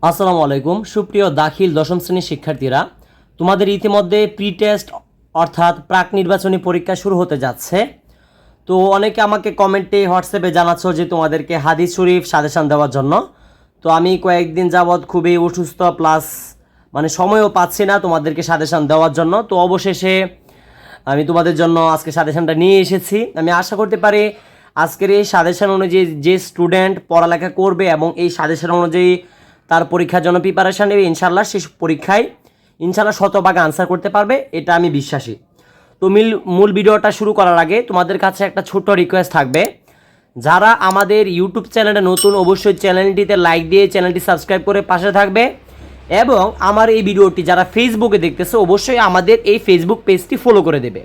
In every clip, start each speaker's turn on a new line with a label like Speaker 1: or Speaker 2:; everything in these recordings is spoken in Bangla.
Speaker 1: আসসালামু আলাইকুম সুপ্রিয় দাখিল দশম শ্রেণীর শিক্ষার্থীরা, তোমাদের ইতিমধ্যে প্রি টেস্ট অর্থাৎ প্রাক নির্বাচনী পরীক্ষা শুরু হতে যাচ্ছে। তো অনেকে আমাকে কমেন্টে হোয়াটসঅ্যাপে জানাচ্ছ যে তোমাদেরকে হাদিস শরীফ সাজেশান দেওয়ার জন্য। তো আমি কয়েকদিন যাবৎ খুবই অসুস্থ, প্লাস সময়ও পাচ্ছি না তোমাদেরকে সাজেশান দেওয়ার জন্য। তো অবশেষে আমি তোমাদের জন্য আজকে সাজেশানটা নিয়ে এসেছি। আমি আশা করতে পারি আজকের এই সাজেশান অনুযায়ী যে স্টুডেন্ট পড়ালেখা করবে এবং এই সাজেশান অনুযায়ী তার পরীক্ষার জন্য প্রিপারেশান নেবে, ইনশাল্লাহ সে পরীক্ষায় ইনশাল্লাহ শতভাগ আনসার করতে পারবে, এটা আমি বিশ্বাসী। তো মূল ভিডিওটা শুরু করার আগে তোমাদের কাছে একটা ছোট্ট রিকোয়েস্ট থাকবে, যারা আমাদের ইউটিউব চ্যানেলে নতুন অবশ্যই চ্যানেলটিতে লাইক দিয়ে চ্যানেলটি সাবস্ক্রাইব করে পাশে থাকবে, এবং আমার এই ভিডিওটি যারা ফেসবুকে দেখতেছে অবশ্যই আমাদের এই ফেসবুক পেজটি ফলো করে দেবে।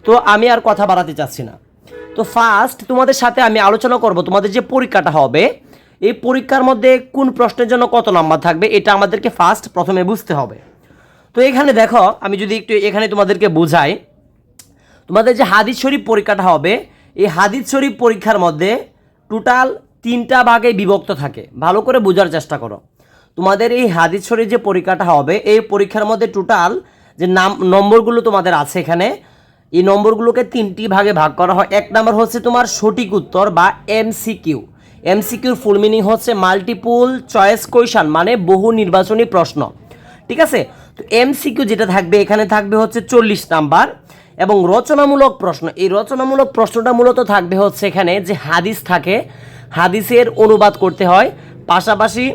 Speaker 1: তো আমি আর কথা বাড়াতে চাচ্ছি না। তো ফার্স্ট তোমাদের সাথে আমি আলোচনা করব তোমাদের যে পরীক্ষাটা হবে, এই পরীক্ষার মধ্যে কোন প্রশ্নের জন্য কত নাম্বার থাকবে এটা আমাদেরকে প্রথমে বুঝতে হবে। তো এখানে দেখো, আমি যদি একটু এখানে তোমাদেরকে বোঝাই, তোমাদের যে হাদিস শরীফ পরীক্ষাটা হবে, এই হাদিস শরীফ পরীক্ষার মধ্যে টোটাল 3টা ভাগে বিভক্ত থাকে। ভালো করে বোঝার চেষ্টা করো। তোমাদের এই হাদিস শরীফ যে পরীক্ষাটা হবে, এই পরীক্ষার মধ্যে টোটাল যে নম্বরগুলো তোমাদের আছে এখানে, এই নম্বরগুলোকে 3টি ভাগে ভাগ করা হয়। 1 নম্বর হচ্ছে তোমার সঠিক উত্তর বা এমসিকিউ। এমসিকিউর ফুল মিনিং হচ্ছে মাল্টিপল চয়েস কোয়েশন, মানে বহু নির্বাচনী প্রশ্ন। ঠিক আছে? তো এমসিকিউ যেটা থাকবে এখানে থাকবে হচ্ছে 40 নাম্বার, এবং রচনামূলক প্রশ্ন, এই রচনামূলক প্রশ্নটা মূলত থাকবে হচ্ছে এখানে যে হাদিস থাকে, হাদিসের অনুবাদ করতে হয়। পাশাপাশি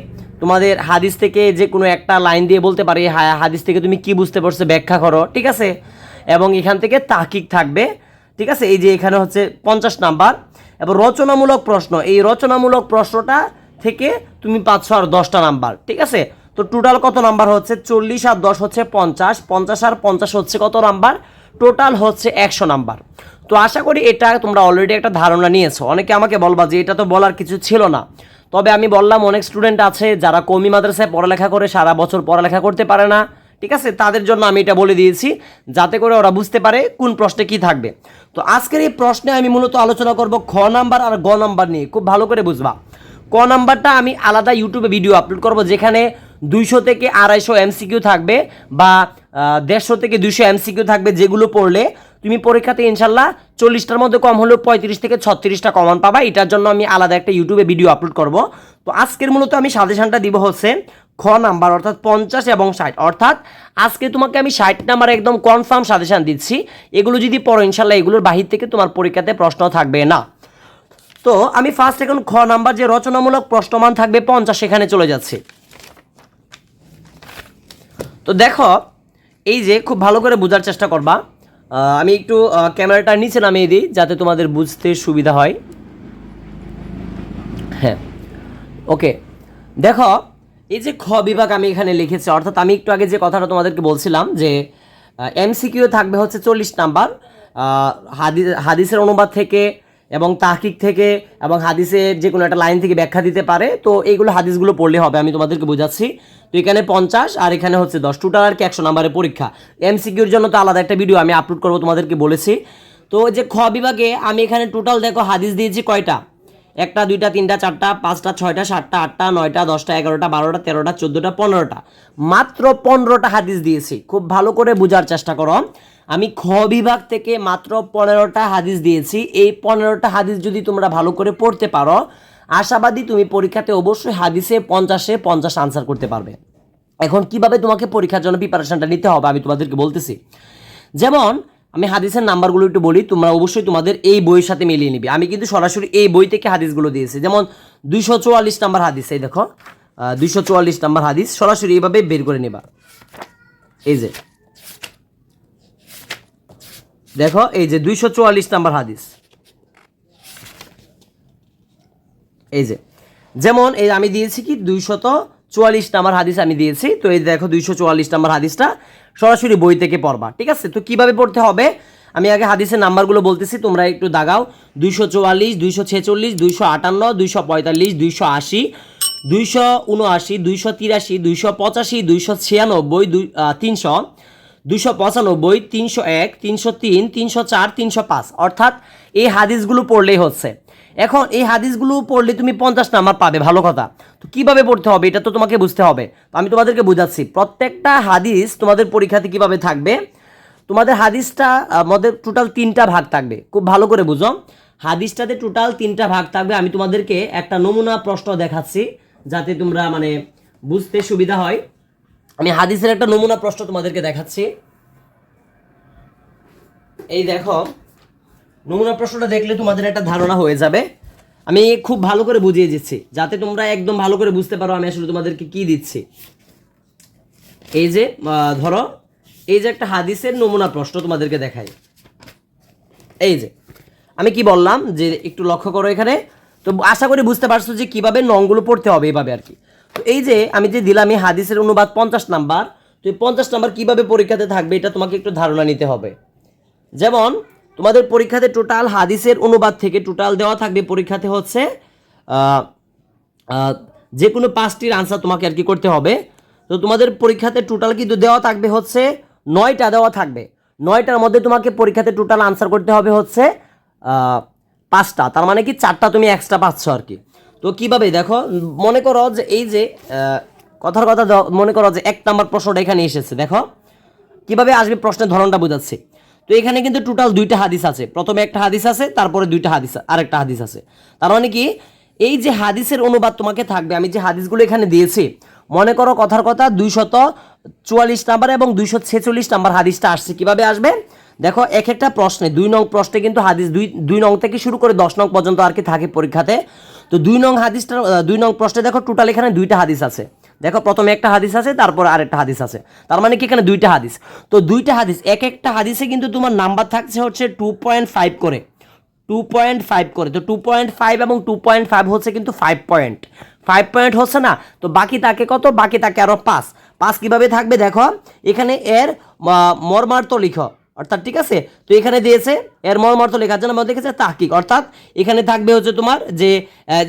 Speaker 1: তোমাদের হাদিস থেকে যে কোনো একটা লাইন দিয়ে বলতে পারি হাদিস থেকে তুমি কি বুঝতে পারছো ব্যাখ্যা করো। ঠিক আছে? এবং এখান থেকে তাহকিক থাকবে। ঠিক আছে? এই যে এখানে হচ্ছে 50 নাম্বার। এবং রচনামূলক প্রশ্ন, এই রচনামূলক প্রশ্নটা থেকে তুমি পাচ্ছ আর 10টা নাম্বার। ঠিক আছে? তো টোটাল কত নাম্বার হচ্ছে? 40 আর 10 হচ্ছে 50, 50 আর 50 হচ্ছে কত নাম্বার? টোটাল হচ্ছে 100 নাম্বার। তো আশা করি এটা তোমরা অলরেডি একটা ধারণা নিয়েছো। অনেকে আমাকে বলবা যে এটা তো বলার কিছু ছিল না, তবে আমি বললাম অনেক স্টুডেন্ট আছে যারা কওমি মাদ্রাসায় পড়ালেখা করে সারা বছর পড়ালেখা করতে পারে না। ঠিক আছে? তাদের জন্য আমি এটা বলে দিয়েছি, যাতে করে ওরা বুঝতে পারে কোন প্রশ্নে কি থাকবে। তো আজকের এই প্রশ্নে আমি মূলত আলোচনা করব খ নাম্বার আর গ নাম্বার নিয়ে। খুব ভালো করে বুঝবা। ক নাম্বারটা আমি আলাদা ইউটিউবে ভিডিও আপলোড করব, যেখানে 200 থেকে 250 এমসিকিউ থাকবে, বা 150 থেকে 200 এমসিকিউ থাকবে, যেগুলো পড়লে তুমি পরীক্ষাতে ইনশাল্লাহ 40টার মধ্যে কম হলেও 35 থেকে 36টা কমন পাবা। এটার জন্য আমি আলাদা একটা ইউটিউবে ভিডিও আপলোড করব। তো আজকের মূলত আমি সাজেশনটা দিব হচ্ছে খ নাম্বার, অর্থাৎ 50 এবং 60। অর্থাৎ আজকে তোমাকে আমি 60 নাম্বার একদম কনফার্ম সাজেশন দিচ্ছি। এগুলো যদি পড়ো ইনশাল্লাহ এগুলোর বাহির থেকে তোমার পরীক্ষাতে প্রশ্ন থাকবে না। তো আমি ফার্স্ট এখন খ নাম্বার যে রচনামূলক প্রশ্নমান থাকবে 50, সেখানে চলে যাচ্ছে। তো দেখো, এই যে খুব ভালো করে বোঝার চেষ্টা করবা। আমি একটু ক্যামেরাটা নিচে নামিয়ে দিই যাতে তোমাদের বুঝতে সুবিধা হয়। হ্যাঁ, ওকে। দেখো, এই যে খ বিভাগ আমি এখানে লিখেছি, অর্থাৎ আমি একটু আগে যে কথাটা তোমাদেরকে বলছিলাম যে এমসিকিউ থাকবে হচ্ছে 40 নাম্বার, হাদিসের অনুবাদ থেকে এবং তাহকিক থেকে, এবং হাদিসের যে কোনো একটা লাইন থেকে ব্যাখ্যা দিতে পারে। তো এইগুলো হাদিসগুলো পড়লে হবে, আমি তোমাদেরকে বোঝাচ্ছি। তো এখানে 50 আর এখানে হচ্ছে 10, টোটাল আর কি 100 নাম্বারের পরীক্ষা। এমসিকিউর জন্য তো আলাদা একটা ভিডিও আমি আপলোড করবো, তোমাদেরকে বলেছি। তো যে খ বিভাগে আমি এখানে টোটাল দেখো হাদিস দিয়েছি কয়টা? 1টা 2টা 3টা 4টা 5টা 6টা 7টা 8টা 9টা 10টা 11টা 12টা 13টা 14টা 15টা, মাত্র 15টা হাদিস দিয়েছি। খুব ভালো করে বোঝার চেষ্টা করো। আমি খ বিভাগ থেকে মাত্র 15টা হাদিস দিয়েছি। এই 15টা হাদিস যদি তোমরা ভালো করে পড়তে পারো, আশাবাদী তুমি পরীক্ষাতে অবশ্যই হাদিসে 50 আনসার করতে পারবে। এখন কিভাবে তোমাকে পরীক্ষার জন্য প্রিপারেশনটা নিতে হবে আমি তোমাদেরকে বলতেছি। যেমন আমি হাদিসের নাম্বারগুলো একটু বলি, তোমরা অবশ্যই তোমাদের এই বইয়ের সাথে মিলিয়ে নিবে। আমি কিন্তু সরাসরি এই বই থেকে হাদিসগুলো দিয়েছি। যেমন 244 নাম্বার হাদিস, এই দেখো 244 নাম্বার হাদিস সরাসরি এইভাবে বের করে নেবা। এই যে দেখো, এই যে 244 নাম্বার হাদিস, এই যে যেমন এই আমি দিয়েছি কি 244 নাম্বার হাদিস আমি দিয়েছি। তো এই দেখো 244 নাম্বার হাদিসটা সরাসরি বই থেকে পড়বা। ঠিক আছে? তো কিভাবে পড়তে হবে আমি আগে হাদিসের নাম্বারগুলো বলতেছি, তোমরা একটু দাগাও। 244, 246, 258, 245, 280, 279, 283, 285, 296, 300, 295, 301, 303, 304, 305। অর্থাৎ এই হাদিসগুলো পড়লেই হচ্ছে। এখন এই হাদিসগুলো পড়লে তুমি 50 নাম্বার পাবে, ভালো কথা। তো কিভাবে পড়তে হবে এটা তো তোমাকে বুঝতে হবে। তো আমি তোমাদেরকে বুঝাচ্ছি প্রত্যেকটা হাদিস তোমাদের পরীক্ষাতে কিভাবে থাকবে। তোমাদের হাদিসটা আমাদের টোটাল 3টা ভাগ থাকবে, খুব ভালো করে বুঝো। হাদিসটাতে টোটাল 3টা ভাগ থাকবে। আমি তোমাদেরকে একটা নমুনা প্রশ্ন দেখাচ্ছি যাতে তোমরা মানে বুঝতে সুবিধা হয়। আমি হাদিসের একটা নমুনা প্রশ্ন তোমাদেরকে দেখাচ্ছি। এই দেখো, নমুনা প্রশ্নটা দেখলে তোমাদের একটা ধারণা হয়ে যাবে। আমি খুব ভালো করে বুঝিয়ে দিচ্ছি যাতে তোমরা একদম ভালো করে বুঝতে পারো আমি আসলে তোমাদেরকে কি দিচ্ছি। এই যে ধরো, এই যে একটা হাদিসের নমুনা প্রশ্ন তোমাদেরকে দেখাই। এই যে আমি কি বললাম যে একটু লক্ষ্য করো এখানে। তো আশা করি বুঝতে পারছো যে কিভাবে নংগুলো পড়তে হবে এভাবে আর কি। তো এই যে আমি যে দিলাম এই হাদিসের অনুবাদ 50 নাম্বার, তো এই 50 নাম্বার কিভাবে পরীক্ষাতে থাকবে এটা তোমাকে একটু ধারণা নিতে হবে। যেমন তোমাদের পরীক্ষাতে টোটাল হাদিসের অনুবাদ থেকে টোটাল দেওয়া থাকবে পরীক্ষাতে হচ্ছে যে কোনো 5টির আনসার তোমাকে আর কি করতে হবে। তো তোমাদের পরীক্ষাতে টোটাল কিন্তু দেওয়া থাকবে হচ্ছে 9টা দেওয়া থাকবে। 9টার মধ্যে তোমাকে পরীক্ষাতে টোটাল আনসার করতে হবে হচ্ছে 5টা, তার মানে কি 4টা তুমি এক্সট্রা পাচ্ছ আর কি। তো কিভাবে দেখো, মনে করো যে এই যে কথার কথা মনে করো যে 1 নাম্বার প্রশ্নটা এখানে এসেছে, দেখো কিভাবে আসবে প্রশ্নের ধরনটা বোঝাচ্ছি। তো এখানে কিন্তু টোটাল 2টা হাদিস আছে, প্রথমে একটা হাদিস আছে, তারপরে 2টা হাদিস, আরেকটা হাদিস আছে। তার মানে কি এই যে হাদিসের অনুবাদ তোমাকে থাকবে, আমি যে হাদিসগুলো এখানে দিয়েছি, মনে করো কথার কথা 244 নাম্বার এবং 246 নাম্বার হাদিসটা আসছে। কিভাবে আসবে দেখো, এক একটা প্রশ্নে 2 নং প্রশ্নে কিন্তু হাদিস 2 নং থেকে শুরু করে 10 নং পর্যন্ত আর কি থাকে পরীক্ষাতে। তো 2 নং হাদিসটা 2 নং প্রশ্নে দেখো টোটাল এখানে 2টা হাদিস আছে। দেখো প্রথমে একটা হাদিস আছে, তারপর আরেকটা হাদিস আছে, তার মানে কি এখানে 2টা হাদিস। তো 2টা হাদিস, এক একটা হাদিসে কিন্তু তোমার নাম্বার থাকছে হচ্ছে 2.5 করে, 2.5 করে। তো 2.5 এবং 2.5 হচ্ছে কিন্তু 5 পয়েন্ট, 5 পয়েন্ট হচ্ছে না। তো বাকি থাকে কত, বাকি থাকে আরও 5। 5 কীভাবে থাকবে দেখো, এখানে এর মর্মার্থ লিখো, অর্থাৎ ঠিক আছে। তো এখানে দিয়েছে এর মর্মার্থ লেখার জন্য আমাদের দেখেছে তাহকিক, অর্থাৎ এখানে থাকবে হচ্ছে তোমার যে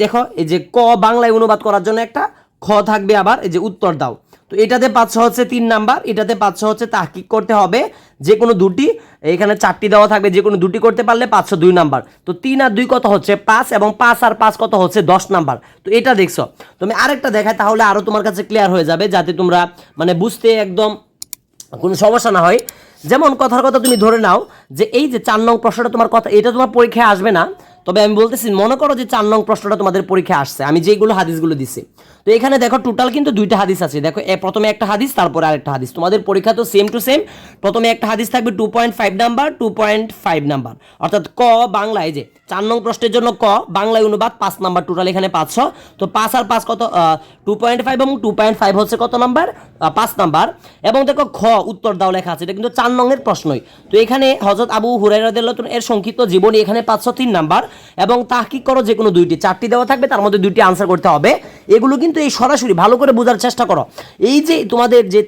Speaker 1: দেখো এই যে ক বাংলায় অনুবাদ করার জন্য একটা, খ থাকবে আবার এই যে উত্তর দাও। তো এটাতে 500 হচ্ছে 3 নাম্বার, এটাতে 500 হচ্ছে তাহকিক করতে হবে যে কোনো দুটি, এখানে 4টি দেওয়া থাকবে, যে কোনো দুটি করতে পারলে 502 নাম্বার। তো 3 আর 2 কত হচ্ছে 5, এবং 5 আর 5 কত হচ্ছে 10 নাম্বার। তো এটা দেখছো, তুমি আরেকটা দেখাই তাহলে আরও তোমার কাছে ক্লিয়ার হয়ে যাবে, যাতে তোমরা মানে বুঝতে একদম কোনো সমস্যা না হয়। যেমন কথার কথা তুমি ধরে নাও যে এই যে 4 নং প্রশ্নটা তোমার কথা, এটা তোমার পরীক্ষায় আসবে না, তবে আমি বলতেছি মনে করো যে 4 নং প্রশ্নটা তোমাদের পরীক্ষায় আসছে, আমি যেগুলো হাদিসগুলো দিছি। তো এখানে দেখো টোটাল কিন্তু 2টা হাদিস আছে, দেখো প্রথমে একটা হাদিস, তারপরে আরেকটা হাদিস। তোমাদের পরীক্ষা তো সেম টু সেম, প্রথমে একটা হাদিস থাকবে 2.5 নাম্বার, 2.5 নাম্বার, অর্থাৎ ক বাংলায় যে 4 নং প্রশ্নের জন্য ক বাংলায় অনুবাদ 5 নাম্বার, টোটাল এখানে 500। তো 5 আর 5 কত, 2.5 এবং 2.5 হচ্ছে কত নাম্বার, 5 নাম্বার। এবং দেখো খ উত্তর দাও লেখা আছে, এটা কিন্তু 4 নংয়ের প্রশ্নই। তো এখানে হযরত আবু হুরায়রা রাদিয়াল্লাহু তাআলা এর সংক্ষিপ্ত জীবনী এখানে 503 নাম্বার, এবং তাহকিক করো যে কোনো 2টি, 4টি দেওয়া থাকবে, তার মধ্যে 2টি আনসার করতে হবে। এগুলো কিন্তু এই সরাসরি ভালো করে বোঝার চেষ্টা করো। এই যে তোমাদের যে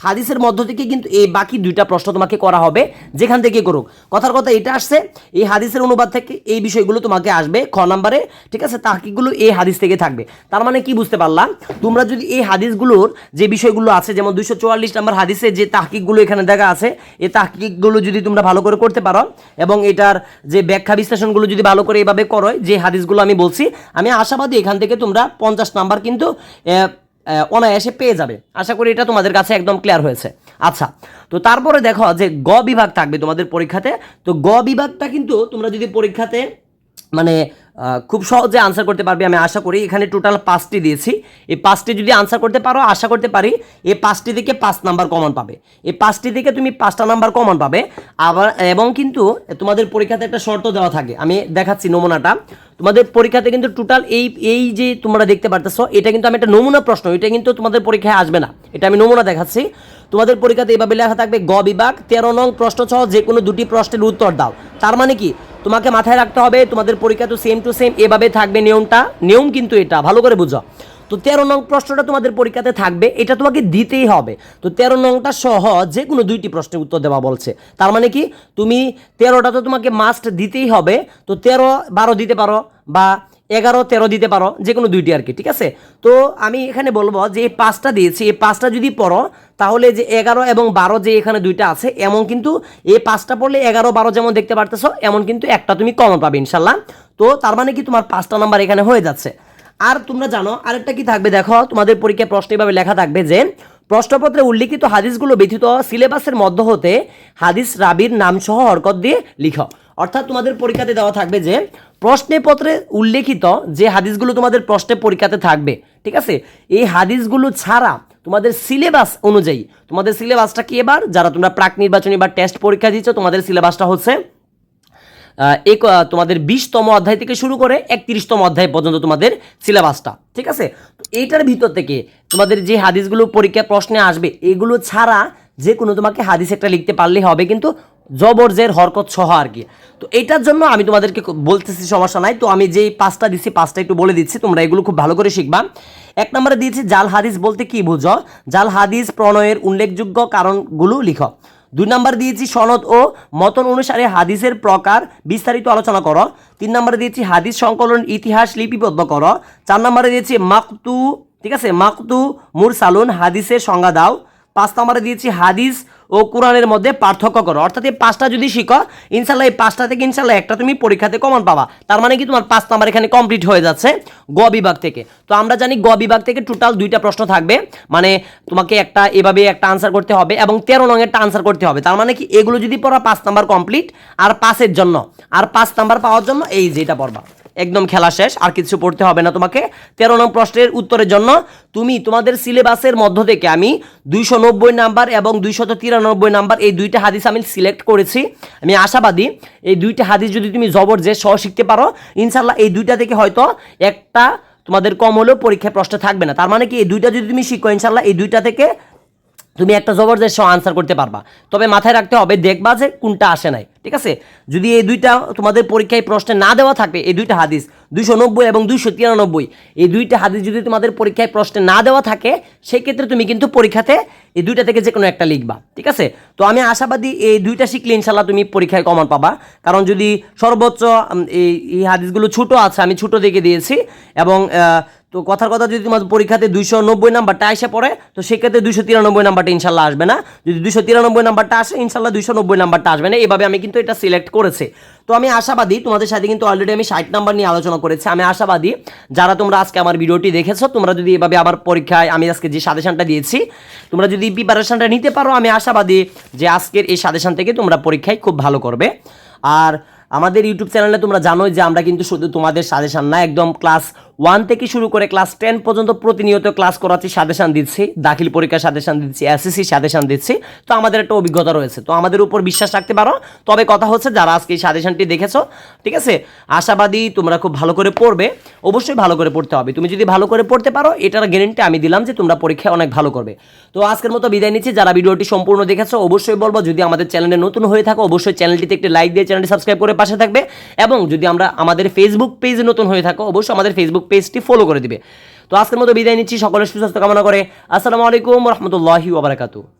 Speaker 1: হাদিসের মধ্য থেকে কিন্তু এই বাকি 2টা প্রশ্ন তোমাকে করা হবে, যেখান থেকে করুক। কথার কথা এটা আসছে এই হাদিসের অনুবাদ থেকে এই বিষয়গুলো তোমাকে আসবে খ নাম্বারে, ঠিক আছে। তাহকিকগুলো এই হাদিস থেকে থাকবে। তার মানে কি বুঝতে পারলাম, তোমরা যদি এই হাদিসগুলোর যে বিষয়গুলো আছে, যেমন 244 নাম্বার হাদিসে যে তাহকিকগুলো এখানে দেখা আছে, এই তাহকিকগুলো যদি তোমরা ভালো করে করতে পারো, এবং এটার যে ব্যাখ্যা বিশ্লেষণগুলো যদি ভালো করে এভাবে করো যে হাদিসগুলো আমি বলছি, আমি আশাবাদী এখান থেকে তোমরা 50 নাম্বার কিন্তু অনায়াসে পেয়ে যাবে। আশা করি এটা তোমাদের কাছে একদম ক্লিয়ার হয়েছে। আচ্ছা, তো তারপরে দেখো যে গ বিভাগ থাকবে তোমাদের পরীক্ষাতে। তো গ বিভাগটা কিন্তু তোমরা যদি পরীক্ষাতে মানে খুব সহজে আনসার করতে পারবে আমি আশা করি। এখানে টোটাল 5টি দিয়েছি, এই 5টি যদি আনসার করতে পারো আশা করতে পারি এই 5টি থেকে 5 নাম্বার কমন পাবে, এই 5টি থেকে তুমি 5টা নাম্বার কমন পাবে। আবার এবং কিন্তু তোমাদের পরীক্ষাতে একটা শর্ত দেওয়া থাকে, আমি দেখাচ্ছি নমুনাটা। তোমাদের পরীক্ষাতে কিন্তু টোটাল এই যে তোমরা দেখতে পারতেছো, এটা কিন্তু আমি একটা নমুনা প্রশ্ন, এটা কিন্তু তোমাদের পরীক্ষায় আসবে না, এটা আমি নমুনা দেখাচ্ছি। তোমাদের পরীক্ষাতে এইভাবে লেখা থাকবে গ বিভাগ 13 নং প্রশ্ন সহ যে কোনো 2টি প্রশ্নের উত্তর দাও। তার মানে কি তোমাকে মাথায় রাখতে হবে তোমাদের পরীক্ষা তো সেম টু সেম এভাবে থাকবে, নিয়ম কিন্তু এটা ভালো করে বুঝো। তো 13 নং প্রশ্নটা তোমাদের পরীক্ষাতে থাকবে, এটা তোমাকে দিতেই হবে। তো 13 নংটা সহ যে কোনো 2টি প্রশ্নের উত্তর দেওয়া বলছে, তার মানে কি তুমি 13টা তো তোমাকে মাস্ট দিতেই হবে। তো 13, 12 দিতে পারো, বা 11, 13 দিতে পারো, যে কোনো 2টি আর কি, ঠিক আছে। তো আমি এখানে বলবো যে এই 5টা দিয়েছি, এই 5টা যদি পড়ো তাহলে যে 11 এবং 12 যে এখানে 2টা আছে, এমন কিন্তু এই 5টা পড়লে 11, 12 যেমন দেখতে পারতেছো, এমন কিন্তু একটা তুমি কমন পাবে ইনশাল্লাহ। তো তার মানে কি তোমার 5টা নাম্বার এখানে হয়ে যাচ্ছে। আর তোমরা জানো আরেকটা কি থাকবে, দেখো তোমাদের পরীক্ষায় প্রশ্ন এভাবে লেখা থাকবে যে প্রশ্নপত্রে উল্লিখিত হাদিসগুলো ব্যতীত সিলেবাসের মধ্য হতে হাদিস রাবির নাম সহ হরকত দিয়ে লিখো। অর্থাৎ তোমাদের পরীক্ষাতে দেওয়া থাকবে যে প্রশ্নপত্রে উল্লেখিত যে হাদিসগুলো তোমাদের প্রশ্নে পরীক্ষাতে থাকবে, ঠিক আছে, এই হাদিসগুলো ছাড়া তোমাদের সিলেবাস অনুযায়ী, তোমাদের সিলেবাসটা কি এবার যারা তোমরা প্রাক নির্বাচনী বা টেস্ট পরীক্ষা দিচ্ছ তোমাদের সিলেবাসটা হচ্ছে তোমাদের 20তম অধ্যায় থেকে শুরু করে 31তম অধ্যায় পর্যন্ত তোমাদের সিলেবাসটা, ঠিক আছে। তো এইটার ভিতর থেকে তোমাদের যে হাদিসগুলো পরীক্ষা প্রশ্নে আসবে এগুলো ছাড়া যে কোনো তোমাকে হাদিস একটা লিখতে পারলেই হবে, কিন্তু জবর জের হরকত সহ আর কি। তো এটার জন্য আমি তোমাদেরকে বলতেছি সমস্যা নাই, তো আমি যেই 5টা দিচ্ছি 5টা একটু বলে দিচ্ছি, তোমরা এগুলো খুব ভালো করে শিখবা। 1 নম্বরে দিয়েছি জাল হাদিস বলতে কি বুঝো, জাল হাদিস প্রণয়ের উল্লেখযোগ্য কারণগুলো লিখো। 2 নম্বর দিয়েছি সনদ ও মতন অনুসারে হাদিসের প্রকার বিস্তারিত আলোচনা করো। 3 নম্বরে দিয়েছি হাদিস সংকলন ইতিহাস লিপিবদ্ধ করো। 4 নম্বরে দিয়েছি মাকতু, ঠিক আছে, মাকতু মুরসালুন হাদিসের সংজ্ঞা দাও। 5 নম্বরে দিয়েছি হাদিস ও কোরআনের মধ্যে পার্থক্য করো। অর্থাৎ এই 5টা যদি শিখো ইনশাল্লাহ এই 5টা থেকে ইনশাল্লাহ একটা তুমি পরীক্ষাতে কমন পাবা। তার মানে কি তোমার 5 নাম্বার এখানে কমপ্লিট হয়ে যাচ্ছে গ বিভাগ থেকে। তো আমরা জানি গ বিভাগ থেকে টোটাল 2টা প্রশ্ন থাকবে, মানে তোমাকে একটা এভাবে একটা আনসার করতে হবে এবং 13 নং একটা আনসার করতে হবে। তার মানে কি এগুলো যদি পড়া 5 নাম্বার কমপ্লিট, আর 5-এর জন্য আর 5 নাম্বার পাওয়ার জন্য এই যেটা পড়বা একদম খেলা শেষ, আর কিছু পড়তে হবে না তোমাকে। 13 নং প্রশ্নের উত্তরের জন্য তুমি তোমাদের সিলেবাসের মধ্য থেকে আমি 290 নাম্বার এবং 293 নাম্বার এই 2টা হাদিস আমি সিলেক্ট করেছি। আমি আশাবাদী এই 2টা হাদিস যদি তুমি জবর যে সহ শিখতে পারো ইনশাল্লাহ এই 2টা থেকে হয়তো একটা তোমাদের কম হলেও পরীক্ষায় প্রশ্ন থাকবে না। তার মানে কি এই 2টা যদি তুমি শিখো ইনশাল্লাহ এই 2টা থেকে তুমি একটা জবরদস্ত আনসার করতে পারবা। তবে মাথায় রাখতে হবে দেখবা যে কোনটা আসে নাই, ঠিক আছে। যদি এই 2টা তোমাদের পরীক্ষায় প্রশ্নে না দেওয়া থাকে, এই 2টা হাদিস 290 এবং 293 এই 2টা হাদিস যদি তোমাদের পরীক্ষায় প্রশ্নে না দেওয়া থাকে সেই ক্ষেত্রে তুমি কিন্তু পরীক্ষাতে এই 2টা থেকে যে কোনো একটা লিখবা, ঠিক আছে। তো আমি আশাবাদী এই 2টা শিখলে ইনশাল্লাহ তুমি পরীক্ষায় কমন পাবা। কারণ যদি সর্বোচ্চ এই হাদিসগুলো ছোটো আছে আমি ছোটো দেখে দিয়েছি, এবং তো কথার কথা যদি তোমার পরীক্ষাতে 290 নাম্বারটা এসে পড়ে তো সেক্ষেত্রে 293 নাম্বারটা ইনশাল্লাহ আসবে না। যদি 293 নাম্বারটা আসে ইনশাল্লাহ 290 নাম্বারটা আসবে না। এভাবে আমি কিন্তু এটা সিলেক্ট করেছি। তো আমি আশাবাদী তোমাদের সাথে কিন্তু অলরেডি আমি 60 নাম্বার নিয়ে আলোচনা করেছি। আমি আশাবাদী যারা তোমরা আজকে আমার ভিডিওটি দেখেছো তোমরা যদি এভাবে আমার পরীক্ষায় আমি আজকে যে সাজেশনটা দিয়েছি তোমরা যদি প্রিপারেশনটা নিতে পারো আমি আশাবাদী যে আজকের এই সাজেশন থেকে তোমরা পরীক্ষায় খুব ভালো করবে। আর আমাদের ইউটিউব চ্যানেলে তোমরা জানোই যে আমরা কিন্তু শুধু তোমাদের সাজেশন না, একদম ক্লাস 1 থেকে শুরু করে ক্লাস 10 পর্যন্ত প্রতিনিয়ত ক্লাস করাচ্ছি, সাজেশন দিচ্ছি, দাখিল পরীক্ষার সাজেশন দিচ্ছি, এসএসসি সাজেশন দিচ্ছি। তো আমাদের একটা অভিজ্ঞতা রয়েছে, তো আমাদের উপর বিশ্বাস রাখতে পারো। তবে কথা হচ্ছে যারা আজকে এই সাজেশনটি দেখেছো, ঠিক আছে, আশাবাদী তোমরা খুব ভালো করে পড়বে। অবশ্যই ভালো করে পড়তে হবে। তুমি যদি ভালো করে পড়তে পারো এটার গ্যারান্টি আমি দিলাম যে তোমরা পরীক্ষায় অনেক ভালো করবে। তো আজকের মতো বিদায় নিচ্ছি। যারা ভিডিওটি সম্পূর্ণ দেখেছো অবশ্যই বলবো যদি আমাদের চ্যানেলে নতুন হয়ে থাকো অবশ্যই চ্যানেলটিতে একটি লাইক দিয়ে চ্যানেলটি সাবস্ক্রাইব করে পাশে থাকবে, এবং যদি আমাদের ফেসবুক পেজে নতুন হয়ে থাকো অবশ্যই আমাদের ফেসবুক পেজটি ফলো করে দিবে। তো আজকের মতো বিদায় নিচ্ছি, সকলের সুস্বাস্থ্য কামনা করে। আসসালামু আলাইকুম ওয়া রাহমাতুল্লাহি ওয়া বারাকাতুহু।